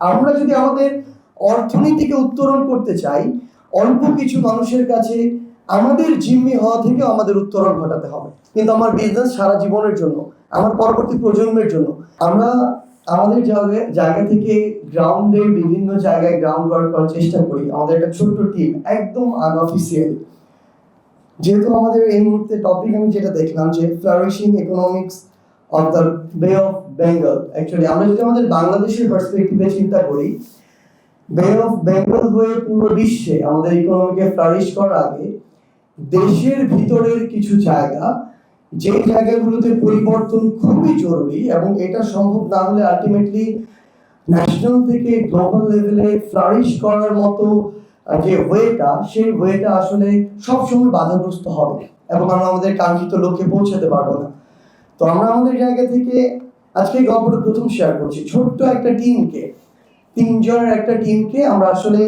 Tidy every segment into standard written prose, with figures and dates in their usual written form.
আমরা যদি আমাদের অর্থনীতিকে উত্তরণ করতে চাই, অল্প কিছু মানুষের কাছে আমাদের জিম্মি হওয়া থেকে আমাদের উত্তরণ ঘটাতে হবে। কিন্তু আমার বিজনেস সারা জীবনের জন্য, আমার পরবর্তী প্রজন্মের জন্য। আমরা আমাদের জায়গা থেকে গ্রাউন্ডে বিভিন্ন জায়গায় গ্রাউন্ড ওয়ার্ক করার চেষ্টা করি। আমাদের একটা ছোট্ট টিম, একদম আনঅফিসিয়াল। যেহেতু আমাদের এই মুহূর্তে টপিক আমি যেটা দেখলাম যে ফ্লারিশিং ইকোনমিক্স অফ দ্য বে অফ বেঙ্গল। অ্যাকচুয়ালি আমরা যদি আমাদের বাংলাদেশের পার্সপেক্টিভে চিন্তা করি, বে অফ বেঙ্গল হয়ে পুরো বিশ্বে আমাদের ইকোনমিকে ফ্লারিশ করার আগে দেশের ভিতরের কিছু জায়গা, যে জায়গাগুলোতে পরিবর্তন খুবই জরুরি, এবং এটা সম্ভব না হলে আলটিমেটলি ন্যাশনাল থেকে গ্লোবাল লেভেলে ফ্লারিশ করার মতো যে ওয়েটা, সেই ওয়েটা আসলে সবসময় বাধাগ্রস্ত হবে এবং আমরা আমাদের কাঙ্ক্ষিত লক্ষ্যে পৌঁছাতে পারবো না। তো আমরা আমাদের জায়গা থেকে আজকে এই গল্পটা প্রথম শেয়ার করছি। ছোট্ট একটা টিমকে, 3 জনের একটা টিমকে আমরা আসলে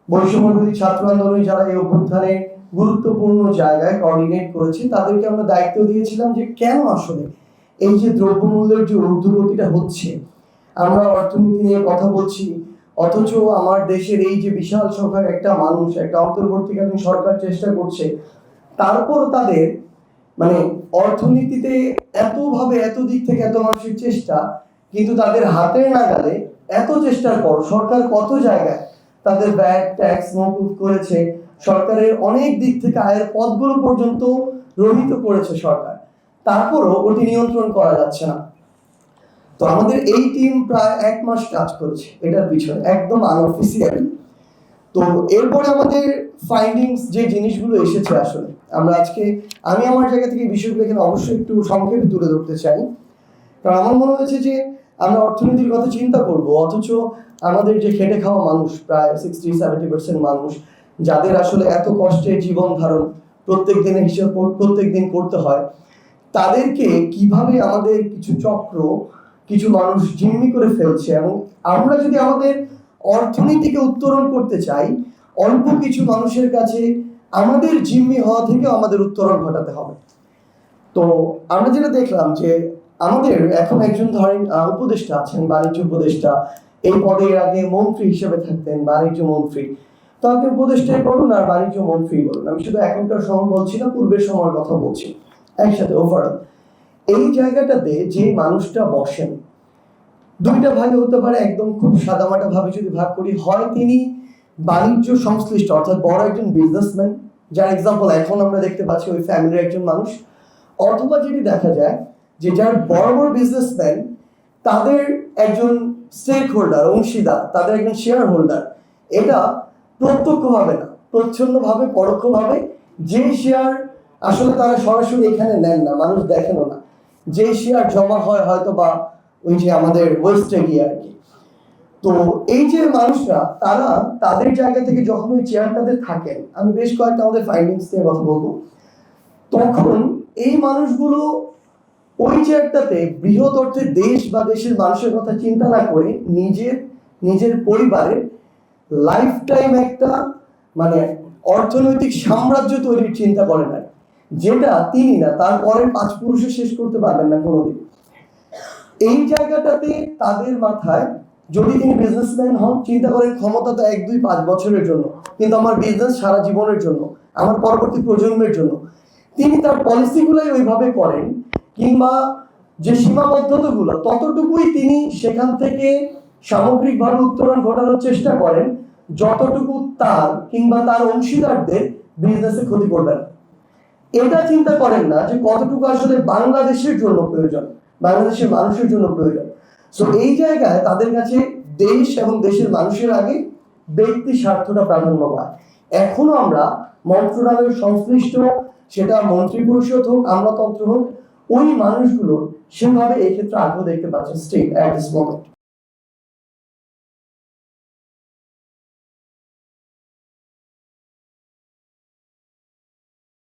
বৈষম্যবিরোধী ছাত্র আন্দোলনে যারা এই অভ্যুত্থানে গুরুত্বপূর্ণ জায়গায় কোঅর্ডিনেট করেছে, তাদেরকে আমরা দায়িত্ব দিয়েছিলাম যে কেন আসলে এই যে দ্রব্যমূল্যের যে ঊর্ধ্বগতিটা হচ্ছে, আমরা অর্থনীতি নিয়ে কথা বলছি, অথচ আমার দেশের এই যে বিশাল সংখ্যক একটা মানুষ, একটা অন্তর্বর্তীকালীন সরকার চেষ্টা করছে, তারপর তাদের মানে অর্থনীতিতে এত দিক থেকে এত মানুষের চেষ্টা, কিন্তু তাদের হাতের নাগালে এত চেষ্টার পর সরকার কত জায়গায় তাদের ভ্যাট ট্যাক্স মওকুফ করেছে, সরকারের অনেক দিক থেকে আয়ের পথগুলো পর্যন্ত রহিত করেছে সরকার, তারপরও ওটি নিয়ন্ত্রণ করা যাচ্ছে না। তো আমাদের এই টিম প্রায় 1 মাস কাজ করেছে এটার পিছনে, একদম আনঅফিসিয়ালি। তো এরপরে আমাদের ফাইন্ডিংস যে জিনিসগুলো এসেছে, আসলে আমরা আজকে আমি আমার জায়গা থেকে বিষয়গুলো এখানে অবশ্যই একটু সংক্ষেপে তুলে ধরতে চাই। কারণ আমার মনে হয়েছে যে আমরা অর্থনীতির কথা চিন্তা করব, অথচ আমাদের যে খেটে খাওয়া মানুষ, প্রায় 60-70% মানুষ, যাদের আসলে এত কষ্টের জীবন ধারণ প্রত্যেক দিনের হিসাব প্রত্যেক দিন করতে হয়, তাদেরকে কিভাবে আমাদের কিছু চক্র, কিছু মানুষ জিম্মি করে ফেলছে। এবং আমরা যদি আমাদের অর্থনীতিকে উত্তরণ করতে চাই, অল্প কিছু মানুষের কাছে আমাদের জিম্মি হওয়া থেকে আমাদের উত্তরণ ঘটাতে হবে। তো আমরা যেটা দেখলাম যে আমাদের এখন একজন ধরেন উপদেষ্টা আছেন, বাণিজ্য উপদেষ্টা, এই পদে এর আগে মন্ত্রী হিসেবে থাকতেন, বাণিজ্য মন্ত্রী। তাকে উপদেষ্টাই বলুন আর বাণিজ্য মন্ত্রী বলুন, আমি শুধু এখনকার সময় বলছি না, পূর্বের সময়ের কথা বলছি, একসাথে ওভারঅল। এই জায়গাটাতে যে মানুষটা বসেন, 2টা ভাগে হতে পারে। একদম খুব সাদামাটা ভাবে যদি ভাগ করি, হয় তিনি বাণিজ্য সংশ্লিষ্ট, অর্থাৎ বড় একজন বিজনেসম্যান, যার এক্সাম্পল এখন আমরা দেখতে পাচ্ছি ওই ফ্যামিলির একজন মানুষ, অথবা যেটি দেখা যায় যে যার বড় বড় বিজনেসম্যান, তাদের একজন স্টেক হোল্ডার, অংশীদার, তাদের একজন শেয়ার হোল্ডার। এটা প্রত্যক্ষভাবে না, প্রচ্ছন্নভাবে, পরোক্ষভাবে, যে শেয়ার আসলে তারা সরাসরি এখানে নেন না, মানুষ দেখেনও না, যে শেয়ার জমা হয় হয়তো বা ওই যে আমাদের ওয়েস্টে গিয়ে আর কি। তো এই যে মানুষরা, তারা তাদের জায়গা থেকে যখন ওই চেয়ারটাতে থাকেন, আমি বেশ কয়েকটা আমাদের ফাইন্ডিংস নিয়ে কথা বলবো, তখন এই মানুষগুলো ওই চেয়ারটাতে বৃহৎ অর্থে দেশ বা দেশের মানুষের কথা চিন্তা না করে নিজের পরিবারের লাইফ টাইম একটা মানে অর্থনৈতিক সাম্রাজ্য তৈরির চিন্তা করেন, না যেটা তিনি না, তারপরের 5 পুরুষে শেষ করতে পারবেন না কোনোদিন। এই জায়গাটাতে তাদের মাথায়, যদি তিনি বিজনেসম্যান হন, চিন্তা করেন ক্ষমতা তো 1-2-5 বছরের জন্য, কিন্তু আমার বিজনেস সারা জীবনের জন্য, আমার পরবর্তী প্রজন্মের জন্য। তিনি তার পলিসিগুলোই ওইভাবে করেন, কিংবা যে সীমাবদ্ধতাগুলো ততটুকুই তিনি সেখান থেকে সামগ্রিকভাবে উত্তরণ ঘটানোর চেষ্টা করেন, যতটুকু তার কিংবা তার অংশীদারদের বিজনেসে ক্ষতি করবে না। এটা চিন্তা করেন না যে কতটুকু আসলে বাংলাদেশের জন্য প্রয়োজন, বাংলাদেশের মানুষের জন্য প্রয়োজন। সো এই জায়গায় তাদের কাছে দেশ এবং দেশের মানুষের আগে ব্যক্তি স্বার্থটা প্রাধান্য পায়। এখনো আমরা মন্ত্রণালয়ের সংশ্লিষ্ট, সেটা মন্ত্রী পরিষদ হোক, আমলাতন্ত্র হোক, ওই মানুষগুলো সেভাবে এই ক্ষেত্রে আগ্রহ দেখতে পাচ্ছেন স্টেট অ্যাট দিস মোমেন্ট।